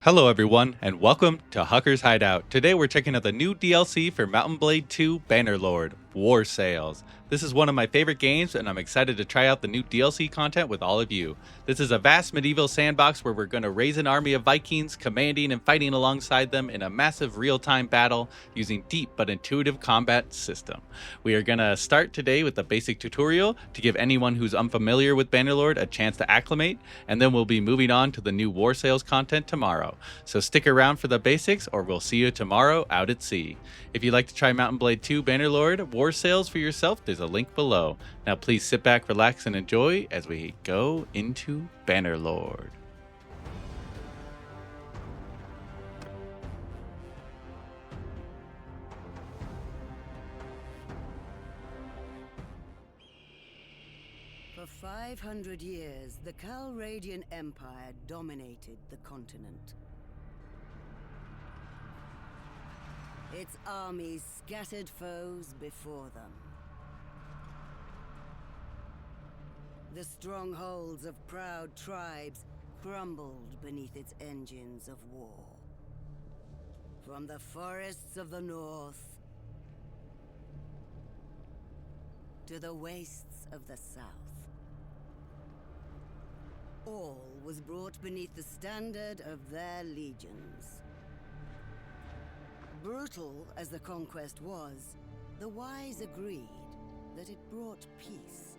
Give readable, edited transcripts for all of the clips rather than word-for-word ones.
Hello everyone, and welcome to Hucker's Hideout. Today we're checking out the new DLC for Mountain Blade 2 Bannerlord, Warsails. This is one of my favorite games, and I'm excited to try out the new DLC content with all of you. This is a vast medieval sandbox where we're going to raise an army of Vikings, commanding and fighting alongside them in a massive real-time battle using deep but intuitive combat system. We are going to start today with the basic tutorial to give anyone who's unfamiliar with Bannerlord a chance to acclimate, and then we'll be moving on to the new Warsails content tomorrow. So stick around for the basics, or we'll see you tomorrow out at sea. If you'd like to try Mountain Blade 2 Bannerlord Warsails for yourself, there's a link below. Now please sit back, relax, and enjoy as we go into Bannerlord. For 500 years, the Calradian Empire dominated the continent. Its armies scattered foes before them. The strongholds of proud tribes crumbled beneath its engines of war. From the forests of the north to the wastes of the south, all was brought beneath the standard of their legions. Brutal as the conquest was, the wise agreed that it brought peace.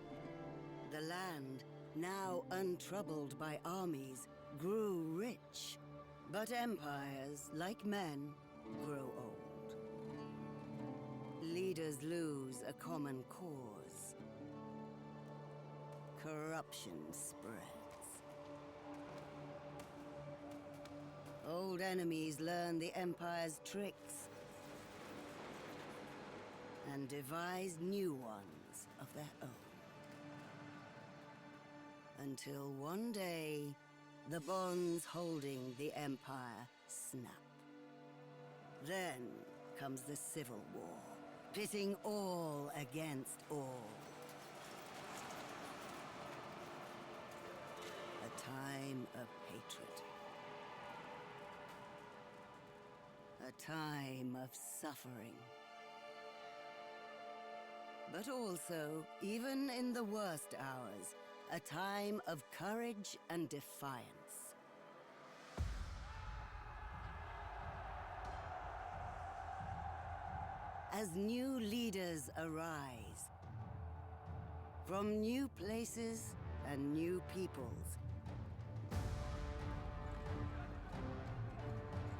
The land, now untroubled by armies, grew rich. But empires, like men, grow old. Leaders lose a common cause. Corruption spreads. Old enemies learn the Empire's tricks and devise new ones of their own. Until one day, the bonds holding the Empire snap. Then comes the Civil War, pitting all against all. A time of hatred. A time of suffering. But also, even in the worst hours, a time of courage and defiance. As new leaders arise, from new places and new peoples,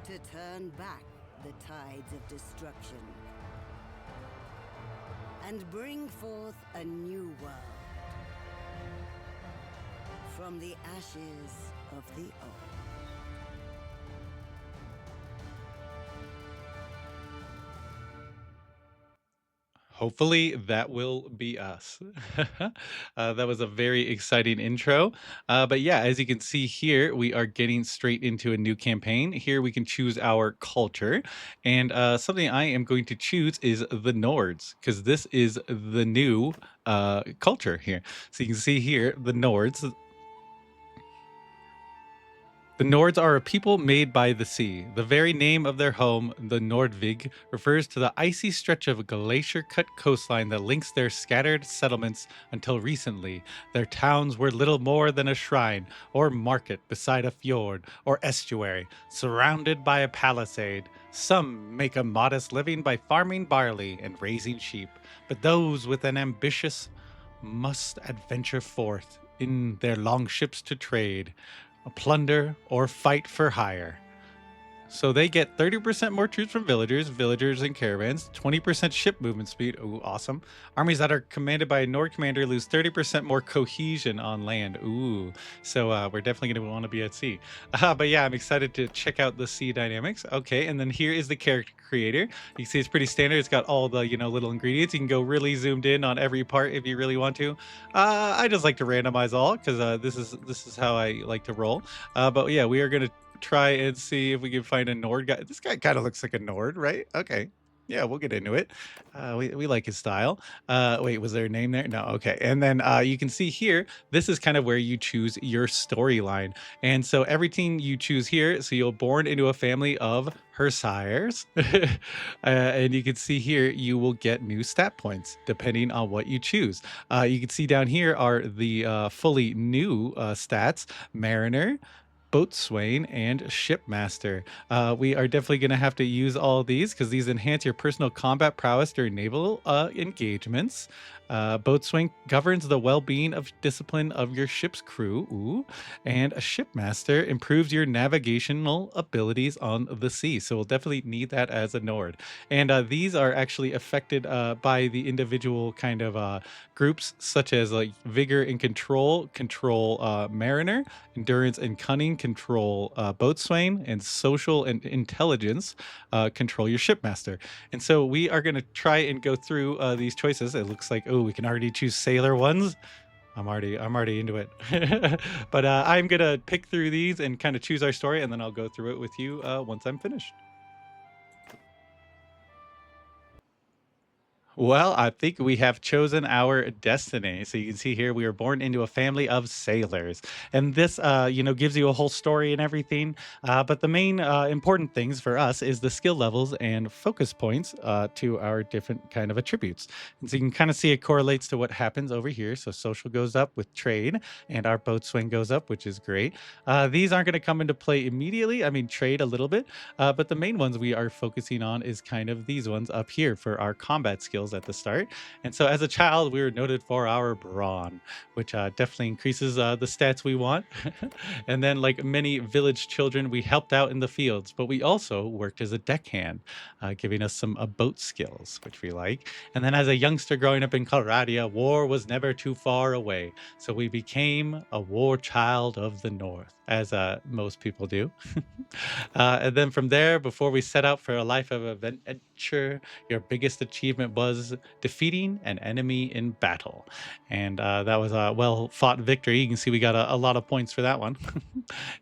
to turn back the tides of destruction and bring forth a new world from the ashes of the old. Hopefully that will be us. That was a very exciting intro. But yeah, as you can see here, we are getting straight into a new campaign. Here we can choose our culture. And something I am going to choose is the Nords, because this is the new culture here. So you can see here, the Nords. The Nords are a people made by the sea. The very name of their home, the Nordvig, refers to the icy stretch of glacier-cut coastline that links their scattered settlements. Until recently, their towns were little more than a shrine or market beside a fjord or estuary, surrounded by a palisade. Some make a modest living by farming barley and raising sheep, but those with an ambitious must adventure forth in their long ships to trade, plunder, or fight for hire. So they get 30% more troops from villagers and caravans, 20% ship movement speed. Ooh, awesome. Armies that are commanded by a Nord commander lose 30% more cohesion on land. Ooh, so we're definitely going to want to be at sea. But yeah, I'm excited to check out the sea dynamics. Okay, and then here is the character creator. You can see it's pretty standard. It's got all the, little ingredients. You can go really zoomed in on every part if you really want to. I just like to randomize all because this is how I like to roll. But yeah, we are going to try and see if we can find a Nord guy. This guy kind of looks like a Nord, right? Okay. Yeah, we'll get into it. We like his style. Wait, was there a name there? No, okay. And then you can see here, this is kind of where you choose your storyline. And so everything you choose here, so you're born into a family of her sires. And you can see here, you will get new stat points depending on what you choose. You can see down here are the fully new stats: Mariner, Boatswain, and Shipmaster. We are definitely going to have to use all these because these enhance your personal combat prowess during naval engagements. Boatswain governs the well-being of discipline of your ship's crew. Ooh. And a Shipmaster improves your navigational abilities on the sea. So we'll definitely need that as a Nord. And these are actually affected by the individual kind of groups, such as like Vigor and control Mariner, Endurance and Cunning control Boatswain, and Social and Intelligence control your Shipmaster. And so we are going to try and go through these choices. It looks like, oh, we can already choose Sailor ones. I'm already into it. But I'm gonna pick through these and kind of choose our story, and then I'll go through it with you once I'm finished. Well, I think we have chosen our destiny. So you can see here we were born into a family of sailors, and this, gives you a whole story and everything. But the main important things for us is the skill levels and focus points to our different kind of attributes. And so you can kind of see it correlates to what happens over here. So social goes up with trade, and our boatswain goes up, which is great. These aren't going to come into play immediately. I mean, trade a little bit, but the main ones we are focusing on is kind of these ones up here for our combat skills at the start. And so as a child, we were noted for our brawn, which definitely increases the stats we want. And then, like many village children, we helped out in the fields, but we also worked as a deckhand, giving us some boat skills, which we like. And then as a youngster growing up in Colorado, war was never too far away. So we became a war child of the North, as most people do. And then from there, before we set out for a life of adventure, your biggest achievement was defeating an enemy in battle. And that was a well fought victory. You can see we got a lot of points for that one.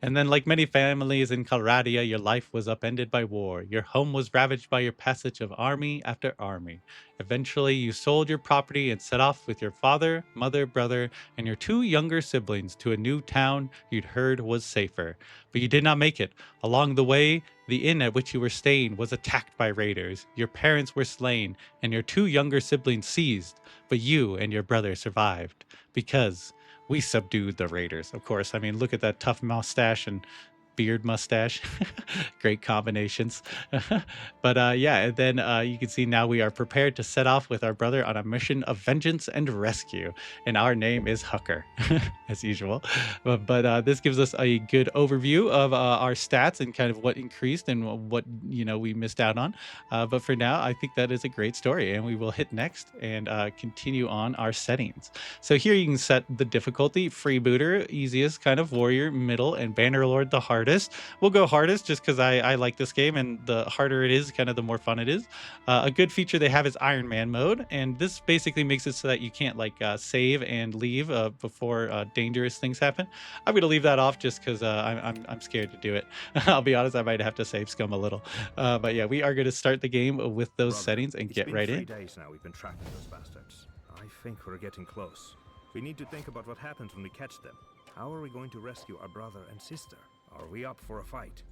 And then, like many families in Colorado, your life was upended by war. Your home was ravaged by your passage of army after army. Eventually, you sold your property and set off with your father, mother, brother, and your two younger siblings to a new town you'd heard was safer. But you did not make it. Along the way, the inn at which you were staying was attacked by raiders. Your parents were slain, and your two younger siblings seized. But you and your brother survived because we subdued the raiders. Of course, I mean, look at that tough mustache and beard mustache. Great combinations. But yeah, and then you can see now we are prepared to set off with our brother on a mission of vengeance and rescue. And our name is Hucker, as usual. But this gives us a good overview of our stats and kind of what increased and what we missed out on. But for now, I think that is a great story, and we will hit next and continue on our settings. So here you can set the difficulty: freebooter, easiest kind of warrior, middle, and Bannerlord the hardest. We'll go hardest just because I like this game, and the harder it is, kind of the more fun it is. A good feature they have is Iron Man mode, and this basically makes it so that you can't like save and leave before dangerous things happen. I'm gonna leave that off just because I'm scared to do it. I'll be honest, I might have to save scum a little. But yeah, we are gonna start the game with those settings and get right in. It's been 3 days now we've been tracking those bastards. I think we're getting close. We need to think about what happens when we catch them. How are we going to rescue our brother and sister? Are we up for a fight?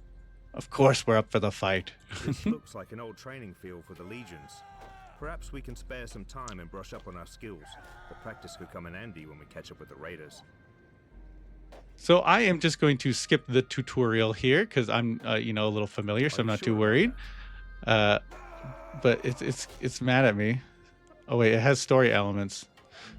Of course, we're up for the fight. This looks like an old training field for the legions. Perhaps we can spare some time and brush up on our skills. The practice could come in handy when we catch up with the raiders. So I am just going to skip the tutorial here because I'm, a little familiar, so I'm not too worried. But it's mad at me. Oh wait, it has story elements.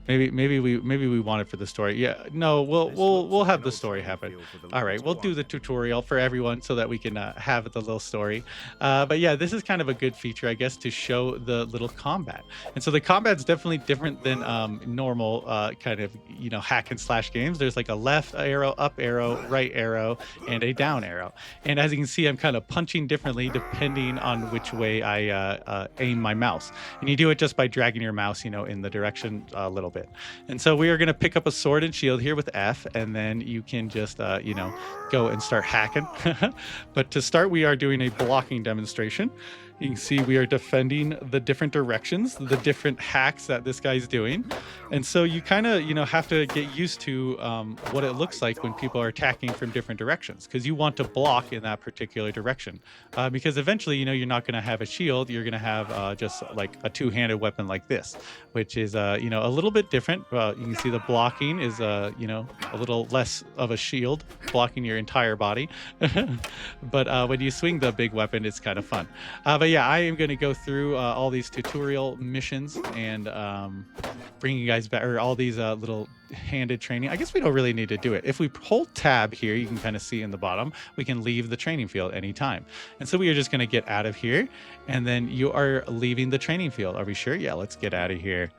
Maybe we want it for the story. Yeah, no, we'll have the story happen. All right, we'll do the tutorial for everyone so that we can have the little story. But yeah, this is kind of a good feature, I guess, to show the little combat. And so the combat's definitely different than normal kind of hack and slash games. There's like a left arrow, up arrow, right arrow, and a down arrow. And as you can see, I'm kind of punching differently depending on which way I aim my mouse. And you do it just by dragging your mouse, in the direction a little bit. And so we are going to pick up a sword and shield here with F, and then you can just, go and start hacking. But to start, we are doing a blocking demonstration. You can see we are defending the different directions, the different hacks that this guy's doing. And so you kind of, have to get used to what it looks like when people are attacking from different directions because you want to block in that particular direction. Because eventually, you're not going to have a shield. You're going to have just like a two-handed weapon like this, which is, a little bit different. You can see the blocking is, a little less of a shield blocking your entire body. But when you swing the big weapon, it's kind of fun. But yeah, I am going to go through all these tutorial missions and bring you guys back, or all these little handed training. I guess we don't really need to do it. If we hold tab here, you can kind of see in the bottom, we can leave the training field anytime. And so we are just going to get out of here. And then you are leaving the training field. Are we sure? Yeah, let's get out of here.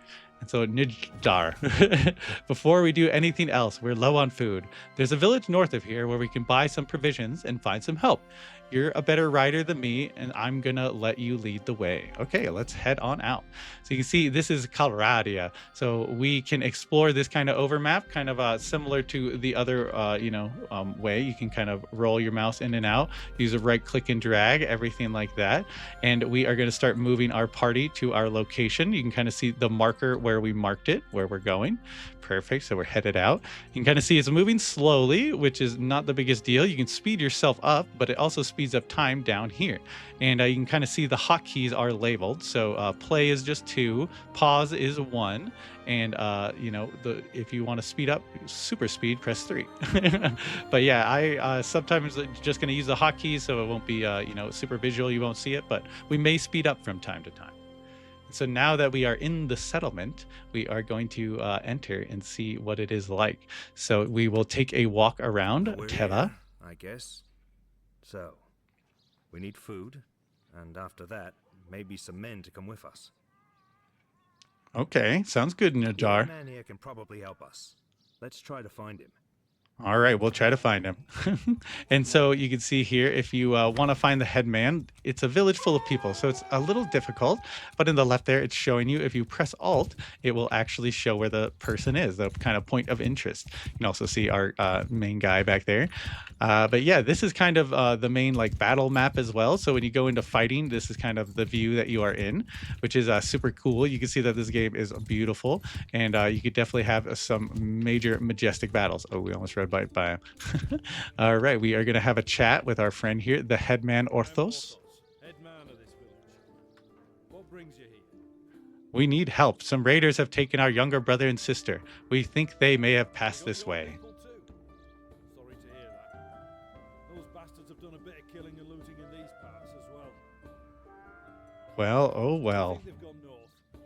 And so Nijdar, before we do anything else, we're low on food. There's a village north of here where we can buy some provisions and find some help. You're a better rider than me, and I'm gonna let you lead the way. Okay, let's head on out. So you can see this is Calradia. So we can explore this kind of overmap, kind of similar to the other, way. You can kind of roll your mouse in and out, use a right click and drag, everything like that. And we are gonna start moving our party to our location. You can kind of see the marker where we marked it, where we're going. Perfect. So we're headed out. You can kind of see it's moving slowly, which is not the biggest deal. You can speed yourself up, but it also speeds up time down here. And you can kind of see the hotkeys are labeled. So play is just 2, pause is 1, and if you want to speed up, super speed, press 3. But yeah, I sometimes just going to use the hotkeys, so it won't be super visual. You won't see it, but we may speed up from time to time. So now that we are in the settlement, we are going to enter and see what it is like. So we will take a walk around Teva. Here, I guess. So, we need food, and after that, maybe some men to come with us. Okay, sounds good, The Najar. man here can probably help us. Let's try to find him. All right, we'll try to find him. And so you can see here, if you want to find the headman, it's a village full of people, so it's a little difficult. But in the left there, it's showing you, if you press Alt, it will actually show where the person is, the kind of point of interest. You can also see our main guy back there. But yeah, this is kind of the main battle map as well. So when you go into fighting, this is kind of the view that you are in, which is super cool. You can see that this game is beautiful, and you could definitely have some major majestic battles. Oh, we almost read by him. All right, we are going to have a chat with our friend here, the headman Orthos. Headman of this village. What brings you here? We need help. Some raiders have taken our younger brother and sister. We think they may have passed this way. People too. Sorry to hear that. Those bastards have done a bit of killing and looting in these parts as well. Well, oh I well. think they've gone north.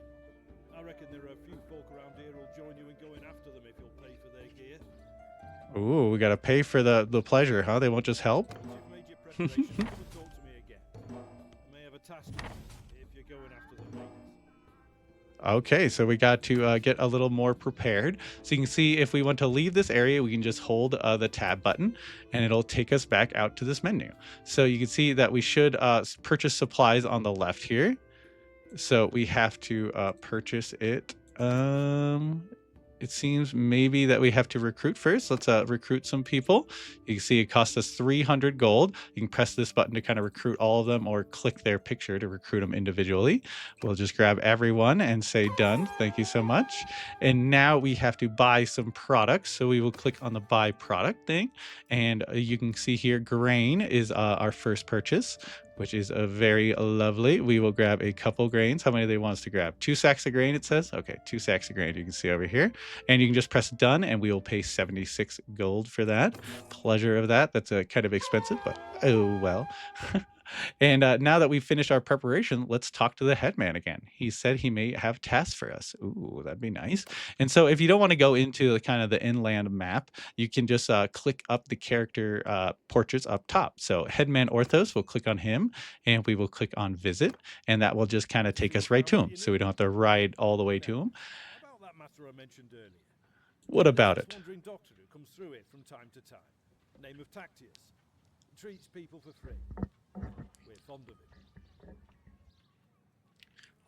I reckon there are a few folk around here who'll join you in going after them if you'll pay for their gear. Ooh, we got to pay for the pleasure, huh? They won't just help? Once you've made your preparations, come and talk to me again. I may have a task if you're going after the raiders. Okay, so we got to get a little more prepared. So you can see if we want to leave this area, we can just hold the tab button and it'll take us back out to this menu. So you can see that we should purchase supplies on the left here. So we have to purchase it. It seems maybe that we have to recruit first. Let's recruit some people. You can see it costs us 300 gold. You can press this button to kind of recruit all of them, or click their picture to recruit them individually. We'll just grab everyone and say done. Thank you so much. And now we have to buy some products. So we will click on the buy product thing. And you can see here, grain is our first purchase, which is a very lovely. We will grab a couple grains. How many do they want us to grab? 2 sacks of grain, it says. Okay, 2 sacks of grain you can see over here. And you can just press done and we will pay 76 gold for that. Pleasure of that. That's kind of expensive, but oh well. And now that we've finished our preparation, let's talk to the headman again. He said he may have tasks for us. Ooh, that'd be nice. And so if you don't want to go into kind of the inland map, you can just click up the character portraits up top. So headman Orthos, we'll click on him and we will click on visit. And that will just kind of take us right to him. So we don't have to ride all the way to him. About that matter I mentioned earlier. What about There's it? a wandering doctor who comes through it from time to time. Name of Tactius. Treats people for free. We're fond of him.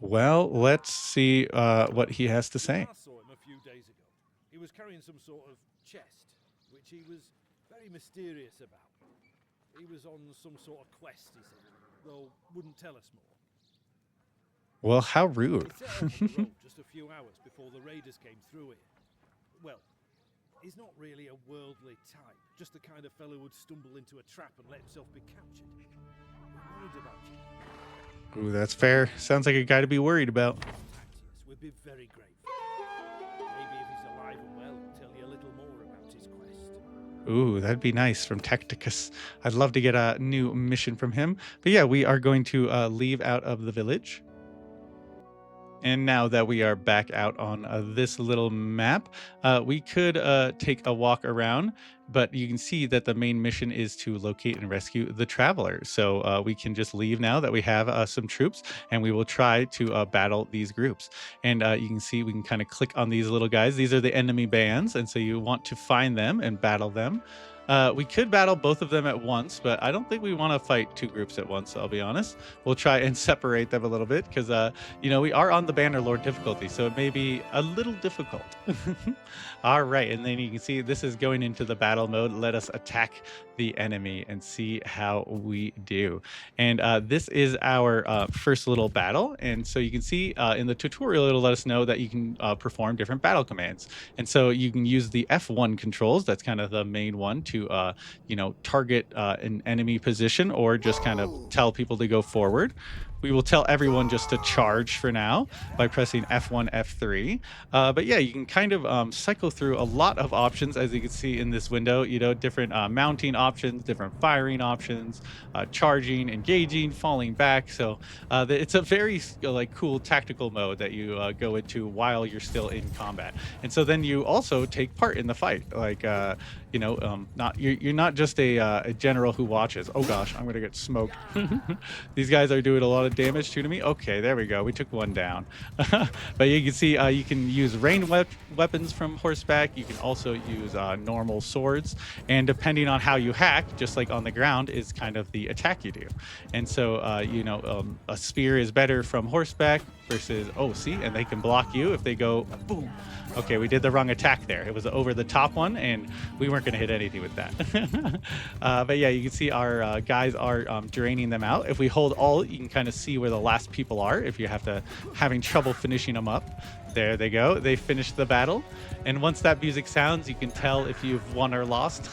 Well, let's see what he has to say. I saw him a few days ago. He was carrying some sort of chest, which he was very mysterious about. He was on some sort of quest, he said. though wouldn't tell us more. Well, how rude. We set off on the road just a few hours before the raiders came through here. Well, he's not really a worldly type, just the kind of fellow who'd stumble into a trap and let himself be captured. We're worried about you. Ooh, that's fair. Sounds like a guy to be worried about. Tactius, we'd be very grateful. Maybe if he's alive and well, he'll tell you a little more about his quest. Ooh, that'd be nice from Tacticus. I'd love to get a new mission from him. But yeah, we are going to leave out of the village. And now that we are back out on this little map, we could take a walk around, but you can see that the main mission is to locate and rescue the traveler. So we can just leave now that we have some troops, and we will try to battle these groups. And you can see we can kind of click on these little guys. These are the enemy bands, and so you want to find them and battle them. We could battle both of them at once, but I don't think we want to fight two groups at once, I'll be honest. We'll try and separate them a little bit because, we are on the Bannerlord difficulty, so it may be a little difficult. All right, and then you can see this is going into the battle mode. Let us attack the enemy and see how we do. And this is our first little battle. And so you can see in the tutorial, it'll let us know that you can perform different battle commands. And so you can use the F1 controls. That's kind of the main one to, target an enemy position or just kind of tell people to go forward. We will tell everyone just to charge for now by pressing F1, F3. But yeah, you can kind of cycle through a lot of options, as you can see in this window, different mounting options, different firing options, charging, engaging, falling back. So it's a very cool tactical mode that you go into while you're still in combat. And so then you also take part in the fight. Not you're not just a general who watches. Oh gosh, I'm gonna get smoked. These guys are doing a lot of damage to me. Okay, there we go. We took one down. But you can see you can use ranged weapons from horseback. You can also use normal swords, and depending on how you hack, just like on the ground, is kind of the attack you do. And so a spear is better from horseback versus and they can block you if they go boom. Okay, we did the wrong attack there. It was over the top one, and we weren't going to hit anything with that. But yeah, you can see our guys are draining them out. If we hold alt, you can kind of see where the last people are if you're having trouble finishing them up. There they go. They finished the battle. And once that music sounds, you can tell if you've won or lost.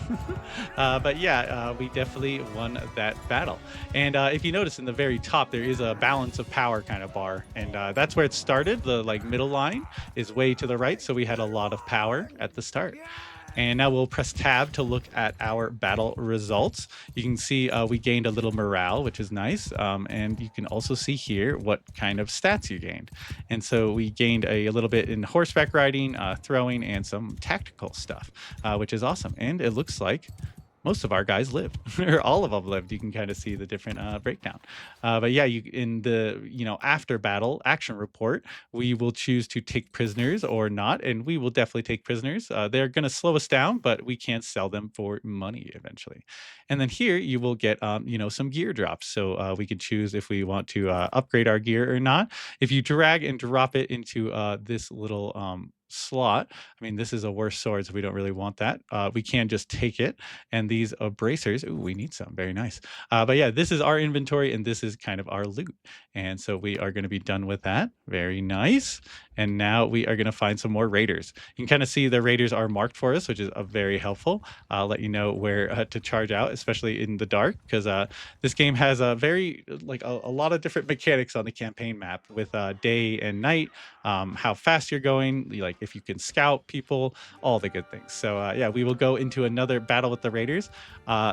But yeah, we definitely won that battle. And if you notice in the very top, there is a balance of power kind of bar. And that's where it started. The middle line is way to the right. So we had a lot of power at the start. And now we'll press tab to look at our battle results. You can see we gained a little morale, which is nice. And you can also see here what kind of stats you gained. And so we gained a little bit in horseback riding, throwing, and some tactical stuff, which is awesome. And it looks like most of our guys lived, or all of them lived. You can kind of see the different breakdown. But yeah, in the after battle action report, we will choose to take prisoners or not, and we will definitely take prisoners. They're going to slow us down, but we can sell them for money eventually. And then here you will get some gear drops. So we can choose if we want to upgrade our gear or not. If you drag and drop it into this little slot. I mean, this is a worse sword, so we don't really want that. We can just take it. And these bracers, ooh, we need some. Very nice. But yeah, this is our inventory, and this is kind of our loot. And so we are going to be done with that. Very nice. And now we are going to find some more raiders. You can kind of see the raiders are marked for us, which is very helpful. I'll let you know where to charge out, especially in the dark, because this game has a very a lot of different mechanics on the campaign map with day and night, how fast you're going, if you can scout people, all the good things. So yeah, we will go into another battle with the raiders.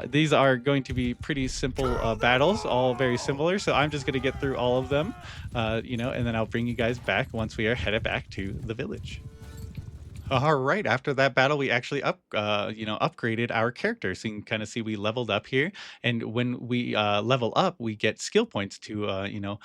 These are going to be pretty simple battles, all very similar. So I'm just going to get through all of them, and then I'll bring you guys back once we are headed back to the village. All right. After that battle, we actually upgraded our character. So you can kind of see we leveled up here, and when we level up, we get skill points to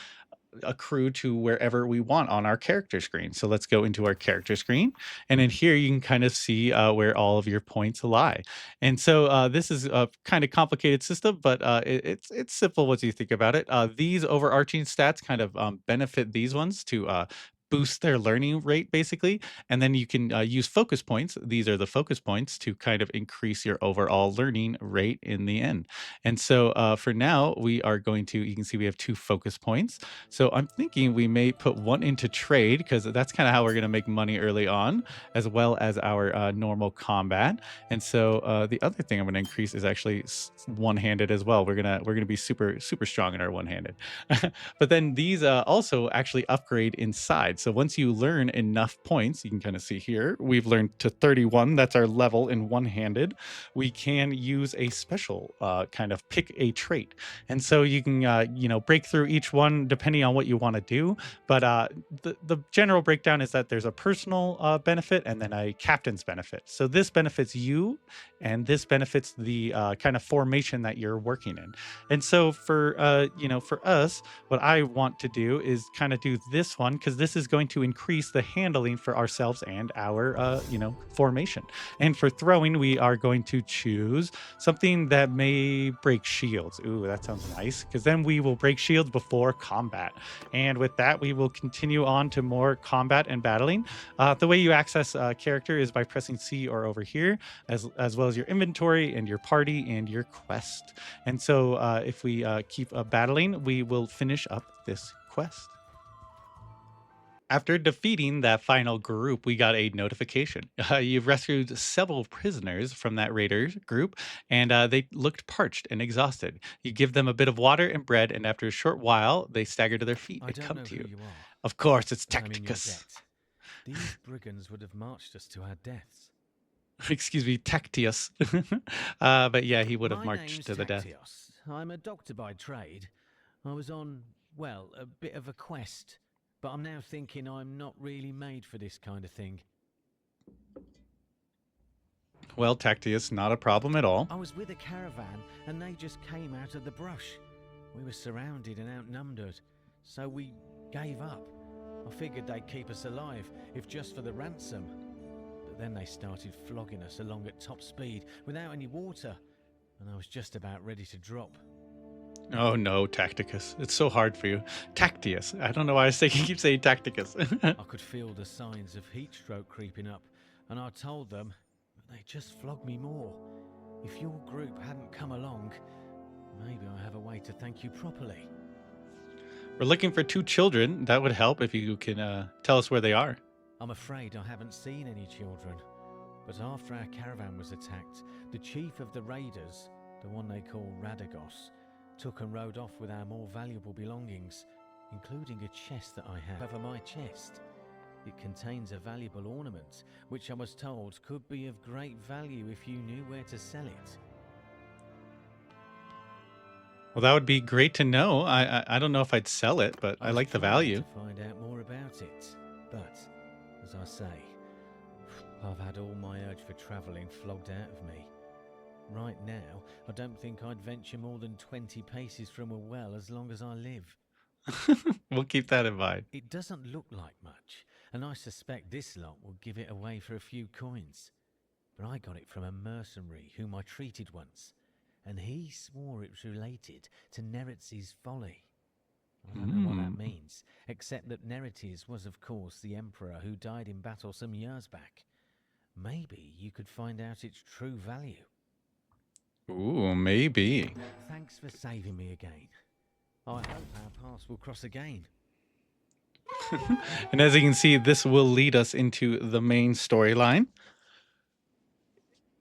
accrue to wherever we want on our character screen. So let's go into our character screen. And in here, you can kind of see where all of your points lie. And so this is a kind of complicated system, but it's simple once you think about it. These overarching stats kind of benefit these ones to boost their learning rate basically. And then you can use focus points. These are the focus points to kind of increase your overall learning rate in the end. And so for now, we are going to, you can see we have two focus points. So I'm thinking we may put one into trade because that's kind of how we're going to make money early on, as well as our normal combat. And so the other thing I'm going to increase is actually one-handed as well. We're gonna be super strong in our one-handed. But then these also actually upgrade inside. So once you learn enough points, you can kind of see here, we've learned to 31. That's our level in one-handed. We can use a special kind of pick a trait. And so you can, break through each one depending on what you want to do. But the general breakdown is that there's a personal benefit and then a captain's benefit. So this benefits you, and this benefits the kind of formation that you're working in. And so for us, what I want to do is kind of do this one because this is going to increase the handling for ourselves and our formation. And for throwing, we are going to choose something that may break shields. Ooh, that sounds nice because then we will break shields before combat. And with that, we will continue on to more combat and battling. The way you access character is by pressing C or over here, as well as your inventory and your party and your quest. And so if we keep battling, we will finish up this quest. After defeating that final group, we got a notification. You've rescued several prisoners from that raider group, and they looked parched and exhausted. You give them a bit of water and bread, and after a short while, they stagger to their feet I and don't come know to who you. you are, Of course, it's but I'm in your Tacticus. debt. These brigands would have marched us to our deaths. Excuse me, Tactius. But yeah, he would have My marched name's to the death. Tactios. I'm a doctor by trade. I was on, well, a bit of a quest, but I'm now thinking I'm not really made for this kind of thing. Well, Tactius, not a problem at all. I was with a caravan and they just came out of the brush. We were surrounded and outnumbered, so we gave up. I figured they'd keep us alive, if just for the ransom. But then they started flogging us along at top speed without any water, and I was just about ready to drop. Oh no, Tacticus. It's so hard for you. Tactius. I don't know why I keep saying Tacticus. I could feel the signs of heat stroke creeping up, and I told them, but they just flogged me more. If your group hadn't come along, maybe I have a way to thank you properly. We're looking for two children. That would help if you can tell us where they are. I'm afraid I haven't seen any children, but after our caravan was attacked, the chief of the raiders, the one they call Radagos, took and rode off with our more valuable belongings, including a chest that I have over my chest. It contains a valuable ornament, which I was told could be of great value if you knew where to sell it. Well, that would be great to know. I don't know if I'd sell it, but I was like the trying value. to find out more about it, but, as I say, I've had all my urge for travelling flogged out of me. Right now, I don't think I'd venture more than 20 paces from a well as long as I live. We'll keep that in mind. It doesn't look like much, and I suspect this lot will give it away for a few coins. But I got it from a mercenary whom I treated once, and he swore it was related to Neretz's folly. I don't know what that means, except that Neretes was, of course, the emperor who died in battle some years back. Maybe you could find out its true value. Ooh, maybe. Thanks for saving me again. I hope our paths will cross again. And as you can see, this will lead us into the main storyline.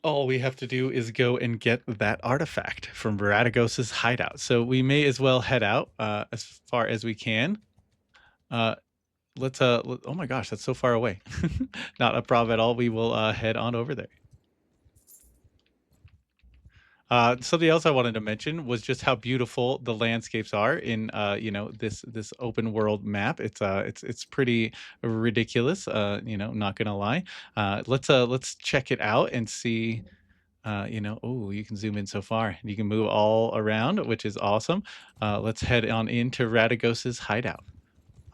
All we have to do is go and get that artifact from Radagos's hideout. So we may as well head out as far as we can. Oh my gosh, that's so far away. Not a problem at all. We will head on over there. Something else I wanted to mention was just how beautiful the landscapes are in this open world map. It's pretty ridiculous. Not gonna lie. Let's check it out and see. Oh, you can zoom in so far. You can move all around, which is awesome. Let's head on into Radagos's hideout.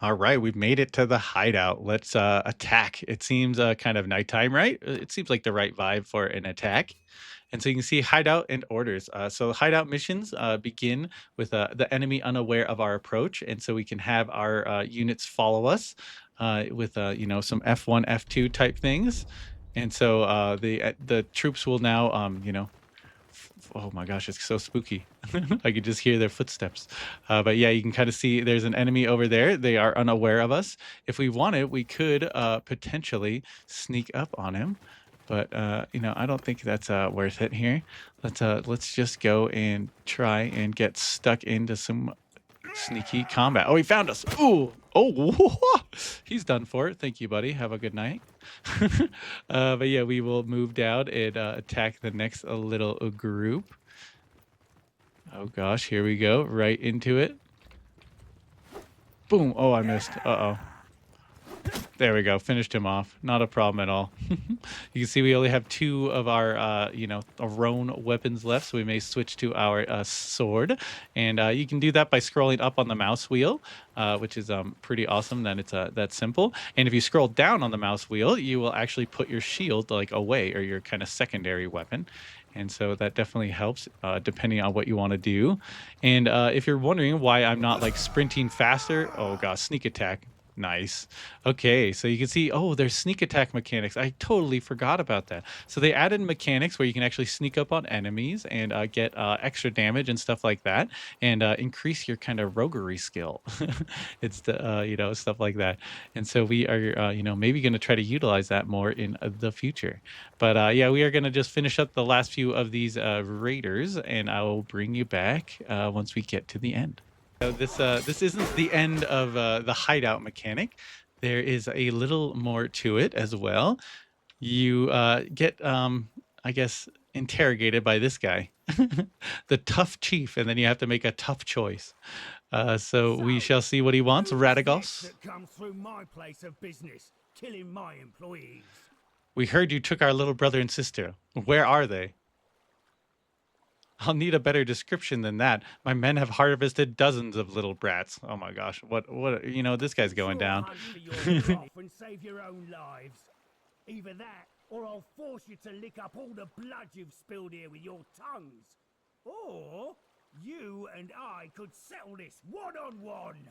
All right, we've made it to the hideout. Let's attack. It seems kind of nighttime, right? It seems like the right vibe for an attack. And so you can see hideout and orders. So hideout missions begin with the enemy unaware of our approach. And so we can have our units follow us. with you know, some F1, F2 type things, and so the troops will now you know, oh my gosh, it's so spooky. I could just hear their footsteps. But yeah, you can kind of see there's an enemy over there. They are unaware of us. If we wanted, we could potentially sneak up on him. But you know, I don't think that's worth it here. Let's just go and try and get stuck into some sneaky combat. Oh, he found us. Ooh. Oh, he's done for it. Thank you, buddy. Have a good night. But yeah, we will move down and attack the next little group. Oh gosh, here we go. Right into it. Boom. Oh, I missed. Uh-oh. There we go. Finished him off. Not a problem at all. You can see we only have two of our, you know, our own weapons left, so we may switch to our sword. And you can do that by scrolling up on the mouse wheel, which is pretty awesome. Then it's that simple. And if you scroll down on the mouse wheel, you will actually put your shield like away, or your kind of secondary weapon. And so that definitely helps depending on what you want to do. And if you're wondering why I'm not like sprinting faster, oh gosh, sneak attack. Nice. Okay, so you can see, oh, there's sneak attack mechanics. I totally forgot about that. So they added mechanics where you can actually sneak up on enemies and get extra damage and stuff like that, and increase your kind of roguery skill. It's the you know, stuff like that. And so we are you know, maybe going to try to utilize that more in the future. But yeah, we are going to just finish up the last few of these raiders, and I will bring you back once we get to the end. So this isn't the end of the hideout mechanic. There is a little more to it as well. You get I guess interrogated by this guy, the tough chief, and then you have to make a tough choice. So we shall see what he wants. Radagos, That come through my place of business, killing my employees. we heard you took our little brother and sister. Where are they? I'll need a better description than that. My men have harvested dozens of little brats. Oh my gosh, what, you know, this guy's going down. And save your own lives. Either that, or I'll force you to lick up all the blood you've spilled here with your tongues. Or you and I could settle this one-on-one.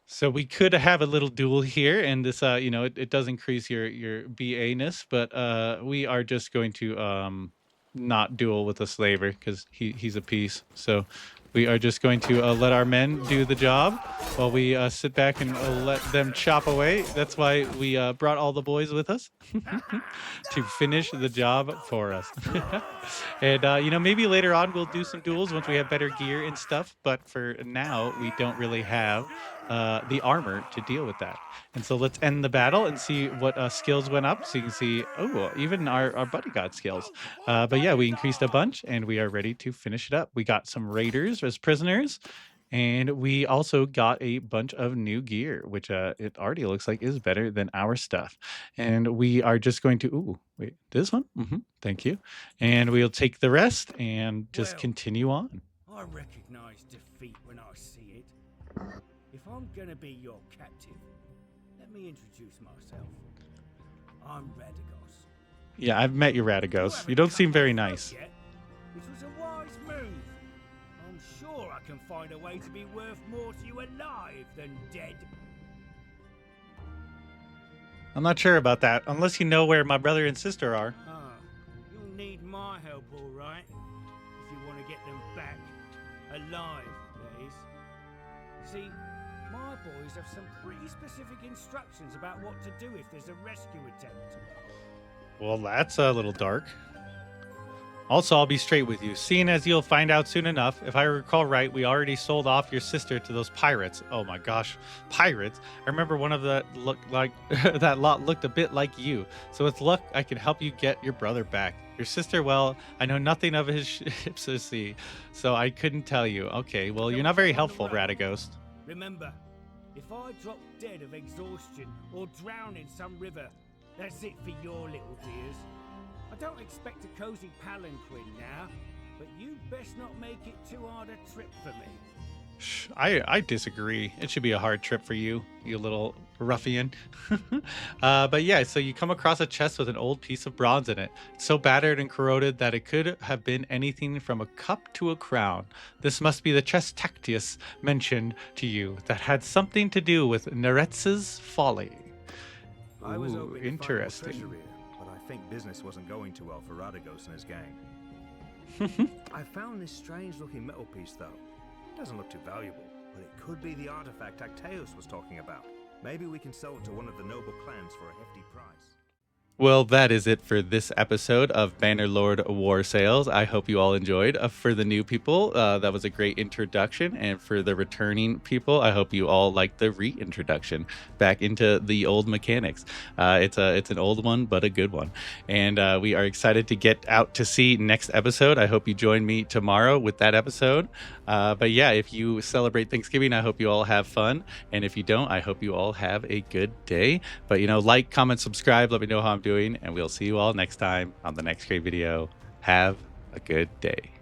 So we could have a little duel here, and this, you know, it does increase your BA-ness, but we are just going to not duel with a slaver because he's a piece. So we are just going to let our men do the job while we sit back and let them chop away. That's why we brought all the boys with us to finish the job for us. And, you know, maybe later on we'll do some duels once we have better gear and stuff. But for now, we don't really have the armor to deal with that. And so let's end the battle and see what skills went up. So you can see, oh, even our buddy got skills. But yeah, we increased a bunch and we are ready to finish it up. We got some raiders as prisoners. And we also got a bunch of new gear, which it already looks like is better than our stuff. And we are just going to, ooh, wait, this one? Thank you. And we'll take the rest and just continue on. I recognize defeat when I see it. If I'm gonna be your captive, let me introduce myself. I'm Radagos. Yeah, I've met you, Radagos. You don't seem very nice. Yet. It was a wise move. I'm sure I can find a way to be worth more to you alive than dead. I'm not sure about that, unless you know where my brother and sister are. You'll need my help, all right, if you want to get them back. Alive, that is. See, my boys have some pretty specific instructions about what to do if there's a rescue attempt. Well, that's a little dark. Also, I'll be straight with you. Seeing as you'll find out soon enough, if I recall right, we already sold off your sister to those pirates. Oh my gosh, pirates! I remember one of that looked like that lot looked a bit like you. So with luck, I can help you get your brother back. Your sister, well, I know nothing of his ships to sea, so I couldn't tell you. Okay, well, you're not very helpful, Radagos. Remember, if I drop dead of exhaustion or drown in some river, that's it for your little dears. I don't expect a cozy palanquin now, but you best not make it too hard a trip for me. I disagree. It should be a hard trip for you, you little ruffian. But yeah, so you come across a chest with an old piece of bronze in it. It's so battered and corroded that it could have been anything from a cup to a crown. This must be the chest Tactius mentioned to you that had something to do with Neretz's folly. I was Ooh, hoping to find more interesting. treasure here, but I think business wasn't going too well for Radagos and his gang. I found this strange-looking metal piece, though. It doesn't look too valuable, but it could be the artifact Actaeus was talking about. Maybe we can sell it to one of the noble clans for a hefty price. Well, that is it for this episode of Bannerlord Warsails. I hope you all enjoyed. For the new people, that was a great introduction. And for the returning people, I hope you all liked the reintroduction back into the old mechanics. It's an old one, but a good one. And we are excited to get out to see next episode. I hope you join me tomorrow with that episode. But yeah, if you celebrate Thanksgiving, I hope you all have fun. And if you don't, I hope you all have a good day. But, like, comment, subscribe, let me know how I'm doing. And we'll see you all next time on the next great video. Have a good day.